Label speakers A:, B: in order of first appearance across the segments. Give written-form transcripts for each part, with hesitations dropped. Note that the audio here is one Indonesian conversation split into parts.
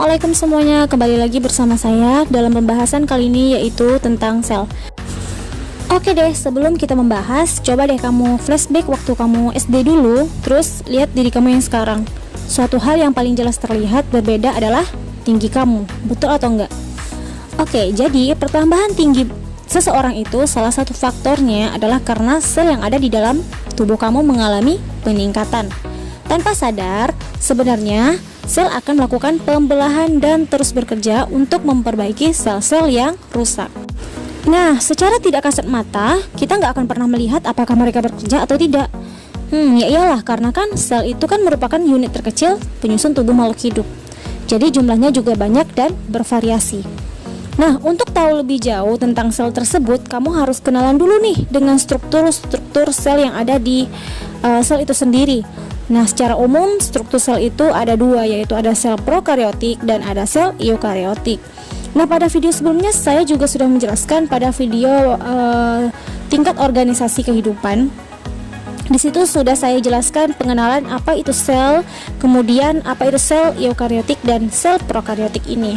A: Assalamualaikum semuanya, kembali lagi bersama saya dalam pembahasan kali ini yaitu tentang sel. Oke deh, sebelum kita membahas, coba deh kamu flashback waktu kamu SD dulu, terus lihat diri kamu yang sekarang. Suatu hal yang paling jelas terlihat berbeda adalah tinggi kamu, betul atau enggak? Oke, jadi pertambahan tinggi seseorang itu salah satu faktornya adalah karena sel yang ada di dalam tubuh kamu mengalami peningkatan. Tanpa sadar, sebenarnya sel akan melakukan pembelahan dan terus bekerja untuk memperbaiki sel-sel yang rusak. Nah, secara tidak kasat mata, kita nggak akan pernah melihat apakah mereka bekerja atau tidak. Ya iyalah, karena kan sel itu kan merupakan unit terkecil penyusun tubuh makhluk hidup. Jadi jumlahnya juga banyak dan bervariasi. Nah, untuk tahu lebih jauh tentang sel tersebut, kamu harus kenalan dulu nih dengan struktur sel yang ada di sel itu sendiri. Nah, secara umum struktur sel itu ada dua, yaitu ada sel prokariotik dan ada sel eukariotik. Nah, pada video sebelumnya saya juga sudah menjelaskan pada video tingkat organisasi kehidupan. Di situ sudah saya jelaskan pengenalan apa itu sel, kemudian apa itu sel eukariotik dan sel prokariotik ini.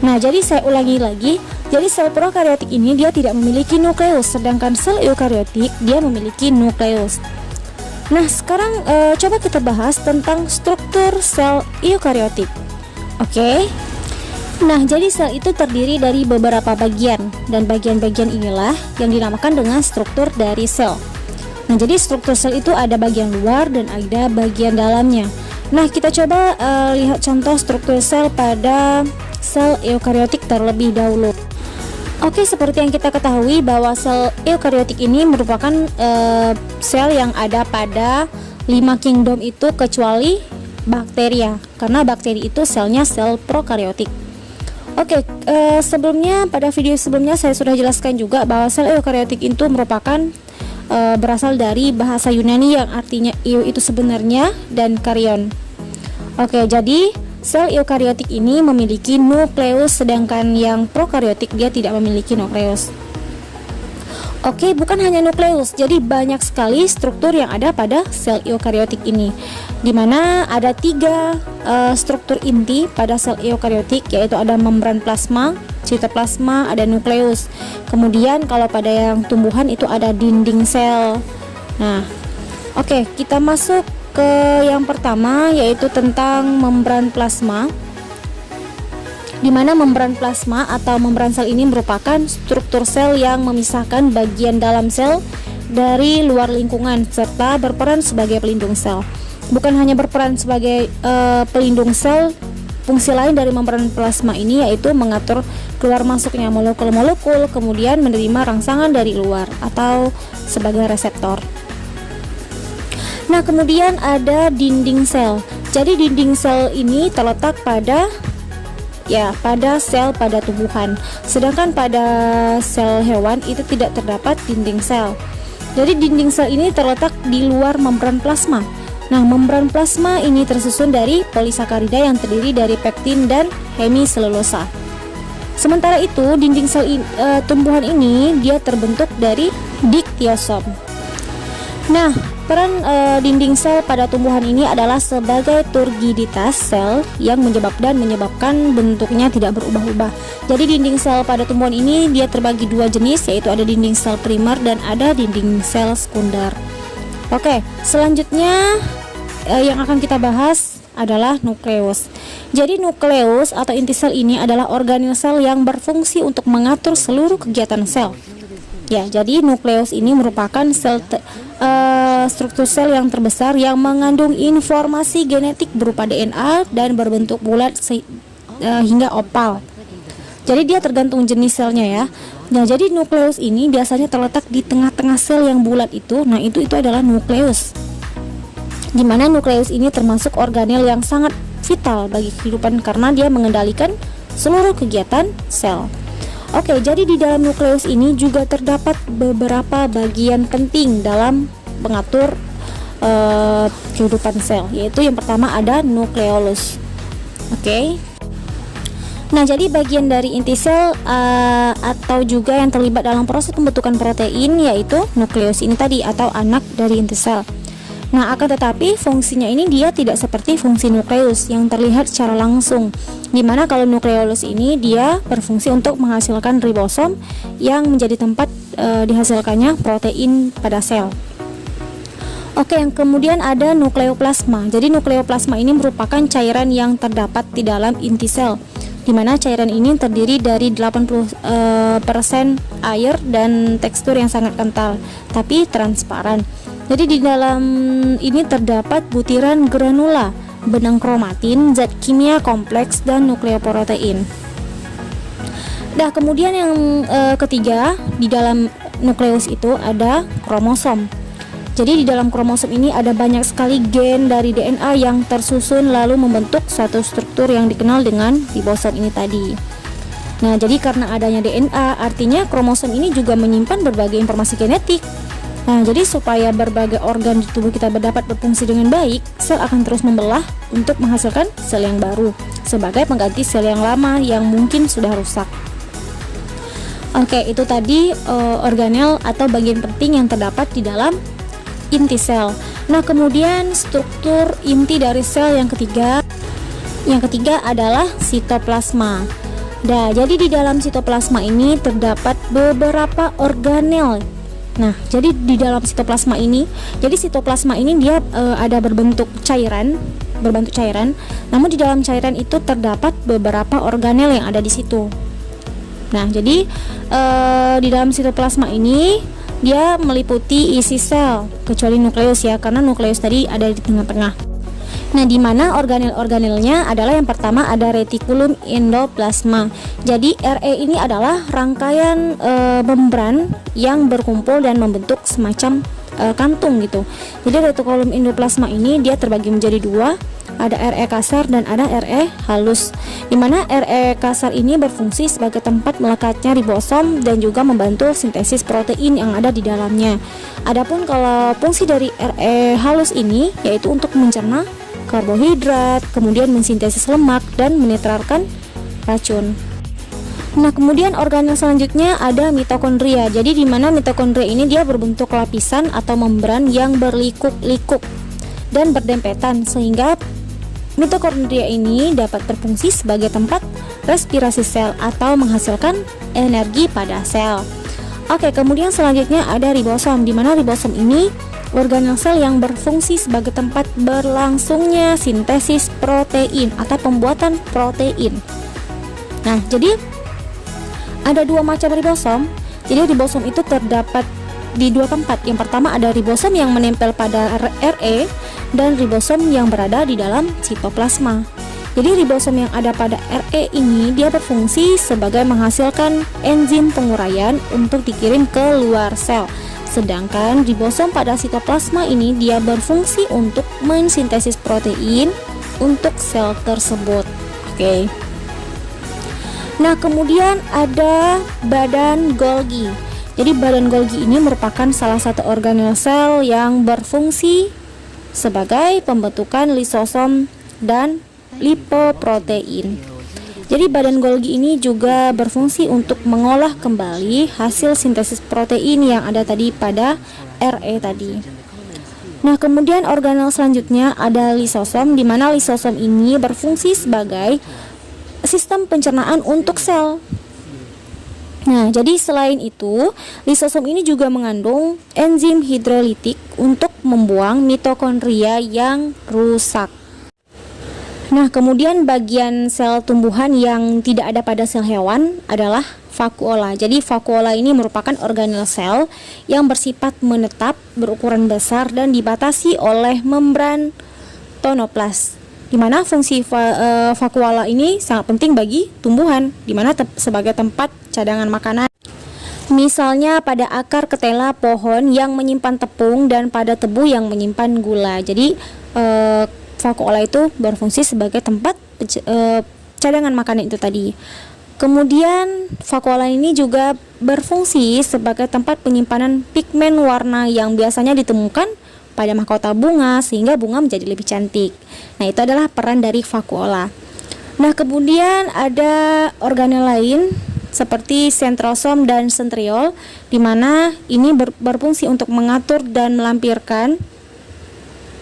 A: Nah, jadi saya ulangi lagi. Jadi sel prokariotik ini dia tidak memiliki nukleus, sedangkan sel eukariotik dia memiliki nukleus. Nah, sekarang coba kita bahas tentang struktur sel eukariotik. Oke. Nah, jadi sel itu terdiri dari beberapa bagian, dan bagian-bagian inilah yang dinamakan dengan struktur dari sel. Nah, jadi struktur sel itu ada bagian luar dan ada bagian dalamnya. Nah, kita coba lihat contoh struktur sel pada sel eukariotik terlebih dahulu. Oke, seperti yang kita ketahui bahwa sel eukariotik ini merupakan sel yang ada pada 5 kingdom itu kecuali bakteria, karena bakteri itu selnya sel prokariotik. Oke, sebelumnya pada video sebelumnya saya sudah jelaskan juga bahwa sel eukariotik itu merupakan berasal dari bahasa Yunani yang artinya eu itu sebenarnya dan karyon. Oke, jadi sel eukariotik ini memiliki nukleus, sedangkan yang prokariotik dia tidak memiliki nukleus. Oke, bukan hanya nukleus, jadi banyak sekali struktur yang ada pada sel eukariotik ini, dimana ada 3 struktur inti pada sel eukariotik, yaitu ada membran plasma, sitoplasma, ada nukleus. Kemudian kalau pada yang tumbuhan itu ada dinding sel. Nah, oke, kita masuk ke yang pertama, yaitu tentang membran plasma, di mana membran plasma atau membran sel ini merupakan struktur sel yang memisahkan bagian dalam sel dari luar lingkungan serta berperan sebagai pelindung sel. Bukan hanya berperan sebagai pelindung sel, fungsi lain dari membran plasma ini yaitu mengatur keluar masuknya molekul-molekul, kemudian menerima rangsangan dari luar atau sebagai reseptor. Nah, kemudian ada dinding sel. Jadi dinding sel ini terletak pada sel pada tumbuhan. Sedangkan pada sel hewan itu tidak terdapat dinding sel. Jadi dinding sel ini terletak di luar membran plasma. Nah, membran plasma ini tersusun dari polisakarida yang terdiri dari pektin dan hemiselulosa. Sementara itu, dinding sel tumbuhan ini dia terbentuk dari diktiosom. Nah, peran dinding sel pada tumbuhan ini adalah sebagai turgiditas sel yang menyebabkan bentuknya tidak berubah-ubah. Jadi dinding sel pada tumbuhan ini dia terbagi 2 jenis, yaitu ada dinding sel primer dan ada dinding sel sekunder. Oke, selanjutnya yang akan kita bahas adalah nukleus. Jadi nukleus atau inti sel ini adalah organel sel yang berfungsi untuk mengatur seluruh kegiatan sel. Ya, jadi nukleus ini merupakan struktur sel yang terbesar yang mengandung informasi genetik berupa DNA dan berbentuk bulat hingga opal. Jadi dia tergantung jenis selnya ya. Nah, jadi nukleus ini biasanya terletak di tengah-tengah sel yang bulat itu. Nah, itu adalah nukleus. Dimana nukleus ini termasuk organel yang sangat vital bagi kehidupan karena dia mengendalikan seluruh kegiatan sel. Oke, jadi di dalam nukleus ini juga terdapat beberapa bagian penting dalam mengatur kehidupan sel, yaitu yang pertama ada nukleolus. Oke. Nah, jadi bagian dari inti sel atau juga yang terlibat dalam proses pembentukan protein yaitu nukleus ini tadi atau anak dari inti sel. Nah, akan tetapi fungsinya ini dia tidak seperti fungsi nukleus yang terlihat secara langsung. Dimana kalau nukleolus ini dia berfungsi untuk menghasilkan ribosom yang menjadi tempat dihasilkannya protein pada sel. Oke, yang kemudian ada nukleoplasma. Jadi nukleoplasma ini merupakan cairan yang terdapat di dalam inti sel, di mana cairan ini terdiri dari 80% air dan tekstur yang sangat kental, tapi transparan. Jadi di dalam ini terdapat butiran granula, benang kromatin, zat kimia kompleks, dan nukleoprotein. Nah, kemudian yang ketiga, di dalam nukleus itu ada kromosom. Jadi di dalam kromosom ini ada banyak sekali gen dari DNA yang tersusun lalu membentuk suatu struktur yang dikenal dengan ribosom ini tadi. Nah, jadi karena adanya DNA, artinya kromosom ini juga menyimpan berbagai informasi genetik. Nah, jadi supaya berbagai organ di tubuh kita dapat berfungsi dengan baik, sel akan terus membelah untuk menghasilkan sel yang baru sebagai pengganti sel yang lama yang mungkin sudah rusak. Oke, itu tadi organel atau bagian penting yang terdapat di dalam inti sel. Nah, kemudian struktur inti dari sel yang ketiga adalah sitoplasma. Nah, jadi di dalam sitoplasma ini terdapat beberapa organel. Nah, jadi di dalam sitoplasma ini, dia ada berbentuk cairan, namun di dalam cairan itu terdapat beberapa organel yang ada di situ. Nah, jadi di dalam sitoplasma ini dia meliputi isi sel, kecuali nukleus ya, karena nukleus tadi ada di tengah-tengah. Nah, di mana organel-organelnya adalah yang pertama ada retikulum endoplasma. Jadi RE ini adalah rangkaian membran yang berkumpul dan membentuk semacam kantung gitu. Jadi retikulum endoplasma ini dia terbagi menjadi dua, ada RE kasar dan ada RE halus. Di mana RE kasar ini berfungsi sebagai tempat melekatnya ribosom dan juga membantu sintesis protein yang ada di dalamnya. Adapun kalau fungsi dari RE halus ini yaitu untuk mencerna karbohidrat, kemudian mensintesis lemak dan menetralkan racun. Nah, kemudian organel selanjutnya ada mitokondria. Jadi di mana mitokondria ini dia berbentuk lapisan atau membran yang berlikuk-likuk dan berdempetan sehingga mitokondria ini dapat berfungsi sebagai tempat respirasi sel atau menghasilkan energi pada sel. Oke, kemudian selanjutnya ada ribosom, di mana ribosom ini organel sel yang berfungsi sebagai tempat berlangsungnya sintesis protein atau pembuatan protein. Nah, jadi ada dua macam ribosom. Jadi ribosom itu terdapat di dua tempat. Yang pertama ada ribosom yang menempel pada RE dan ribosom yang berada di dalam sitoplasma. Jadi ribosom yang ada pada RE ini dia berfungsi sebagai menghasilkan enzim penguraian untuk dikirim ke luar sel. Sedangkan ribosom pada sitoplasma ini dia berfungsi untuk mensintesis protein untuk sel tersebut. Oke. Nah, kemudian ada badan Golgi. Jadi badan Golgi ini merupakan salah satu organel sel yang berfungsi sebagai pembentukan lisosom dan lipoprotein. Jadi badan Golgi ini juga berfungsi untuk mengolah kembali hasil sintesis protein yang ada tadi pada RE tadi. Nah, kemudian organel selanjutnya ada lisosom, di mana lisosom ini berfungsi sebagai sistem pencernaan untuk sel. Nah, jadi selain itu, lisosom ini juga mengandung enzim hidrolitik untuk membuang mitokondria yang rusak. Nah, kemudian bagian sel tumbuhan yang tidak ada pada sel hewan adalah vakuola. Jadi vakuola ini merupakan organel sel yang bersifat menetap, berukuran besar dan dibatasi oleh membran tonoplas. Di mana fungsi vakuola ini sangat penting bagi tumbuhan, di mana sebagai tempat cadangan makanan. Misalnya pada akar ketela pohon yang menyimpan tepung dan pada tebu yang menyimpan gula. Jadi vakuola itu berfungsi sebagai tempat cadangan makanan itu tadi. Kemudian vakuola ini juga berfungsi sebagai tempat penyimpanan pigmen warna yang biasanya ditemukan pada mahkota bunga sehingga bunga menjadi lebih cantik. Nah, itu adalah peran dari vakuola. Nah, kemudian ada organel lain seperti sentrosom dan sentriol, di mana ini berfungsi untuk mengatur dan melampirkan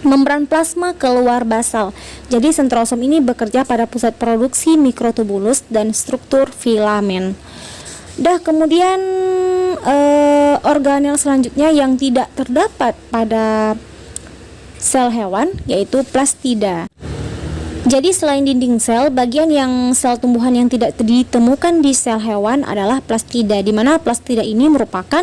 A: membran plasma keluar basal. Jadi sentrosom ini bekerja pada pusat produksi mikrotubulus dan struktur filamen. Kemudian organel selanjutnya yang tidak terdapat pada sel hewan yaitu plastida. Jadi selain dinding sel, bagian yang sel tumbuhan yang tidak ditemukan di sel hewan adalah plastida, di mana plastida ini merupakan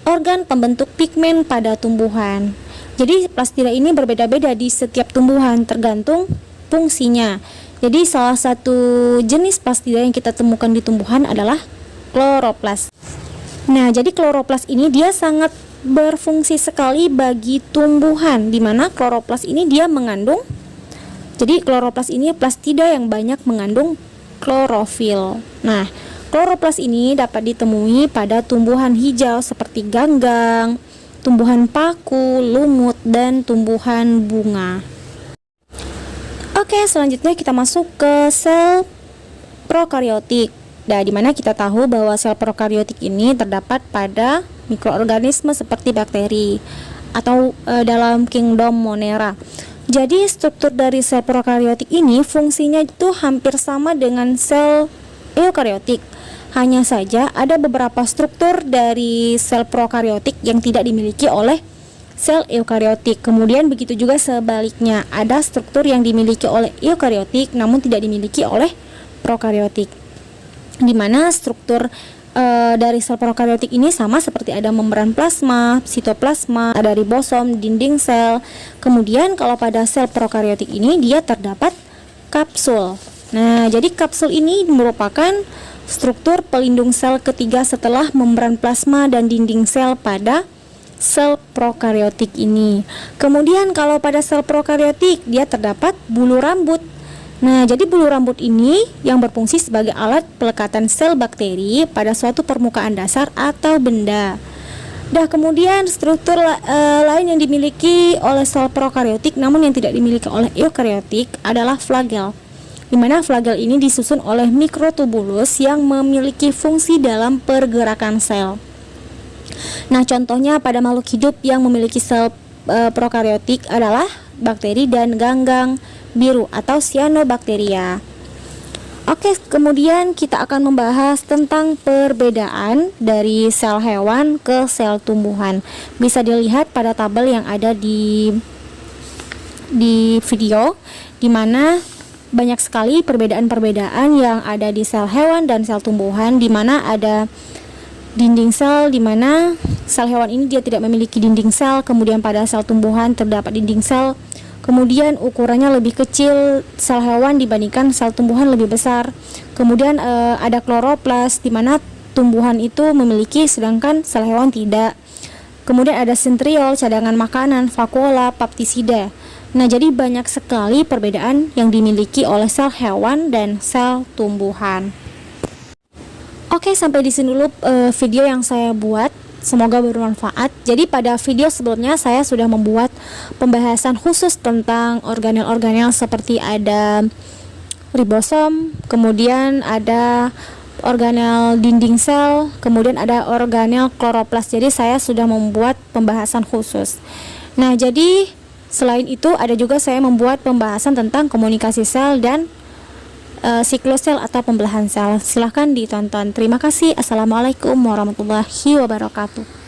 A: organ pembentuk pigmen pada tumbuhan. Jadi plastida ini berbeda-beda di setiap tumbuhan tergantung fungsinya. Jadi salah satu jenis plastida yang kita temukan di tumbuhan adalah kloroplas. Nah, jadi kloroplas ini dia sangat berfungsi sekali bagi tumbuhan, di mana kloroplas ini dia mengandung, jadi kloroplas ini plastida yang banyak mengandung klorofil. Nah, kloroplas ini dapat ditemui pada tumbuhan hijau seperti ganggang, tumbuhan paku, lumut, dan tumbuhan bunga. Oke, selanjutnya kita masuk ke sel prokariotik. Nah, dimana kita tahu bahwa sel prokariotik ini terdapat pada mikroorganisme seperti bakteri atau dalam kingdom Monera. Jadi struktur dari sel prokariotik ini fungsinya itu hampir sama dengan sel eukariotik. Hanya saja ada beberapa struktur dari sel prokariotik yang tidak dimiliki oleh sel eukariotik. Kemudian begitu juga sebaliknya, ada struktur yang dimiliki oleh eukariotik namun tidak dimiliki oleh prokariotik. Di mana struktur dari sel prokariotik ini sama seperti ada membran plasma, sitoplasma, ada ribosom, dinding sel. Kemudian kalau pada sel prokariotik ini dia terdapat kapsul. Nah, jadi kapsul ini merupakan struktur pelindung sel ketiga setelah membran plasma dan dinding sel pada sel prokariotik ini. Kemudian kalau pada sel prokariotik dia terdapat bulu rambut. Nah, jadi bulu rambut ini yang berfungsi sebagai alat pelekatan sel bakteri pada suatu permukaan dasar atau benda. Kemudian struktur lain yang dimiliki oleh sel prokariotik namun yang tidak dimiliki oleh eukariotik adalah flagel, di mana flagel ini disusun oleh mikrotubulus yang memiliki fungsi dalam pergerakan sel. Nah, contohnya pada makhluk hidup yang memiliki sel prokariotik adalah bakteri dan ganggang biru atau cyanobacteria. Oke, kemudian kita akan membahas tentang perbedaan dari sel hewan ke sel tumbuhan. Bisa dilihat pada tabel yang ada di video, di mana banyak sekali perbedaan-perbedaan yang ada di sel hewan dan sel tumbuhan, di mana ada dinding sel, di mana sel hewan ini dia tidak memiliki dinding sel. Kemudian pada sel tumbuhan terdapat dinding sel. Kemudian ukurannya lebih kecil sel hewan dibandingkan sel tumbuhan lebih besar. Kemudian ada kloroplas, di mana tumbuhan itu memiliki sedangkan sel hewan tidak. Kemudian ada sentriol, cadangan makanan, vakuola, baptisida. Nah, jadi banyak sekali perbedaan yang dimiliki oleh sel hewan dan sel tumbuhan. Oke, sampai di sini dulu video yang saya buat. Semoga bermanfaat. Jadi pada video sebelumnya saya sudah membuat pembahasan khusus tentang organel-organel seperti ada ribosom, kemudian ada organel dinding sel, kemudian ada organel kloroplas. Jadi saya sudah membuat pembahasan khusus. Nah, jadi selain itu ada juga saya membuat pembahasan tentang komunikasi sel dan siklus sel atau pembelahan sel. Silahkan ditonton. Terima kasih. Assalamualaikum warahmatullahi wabarakatuh.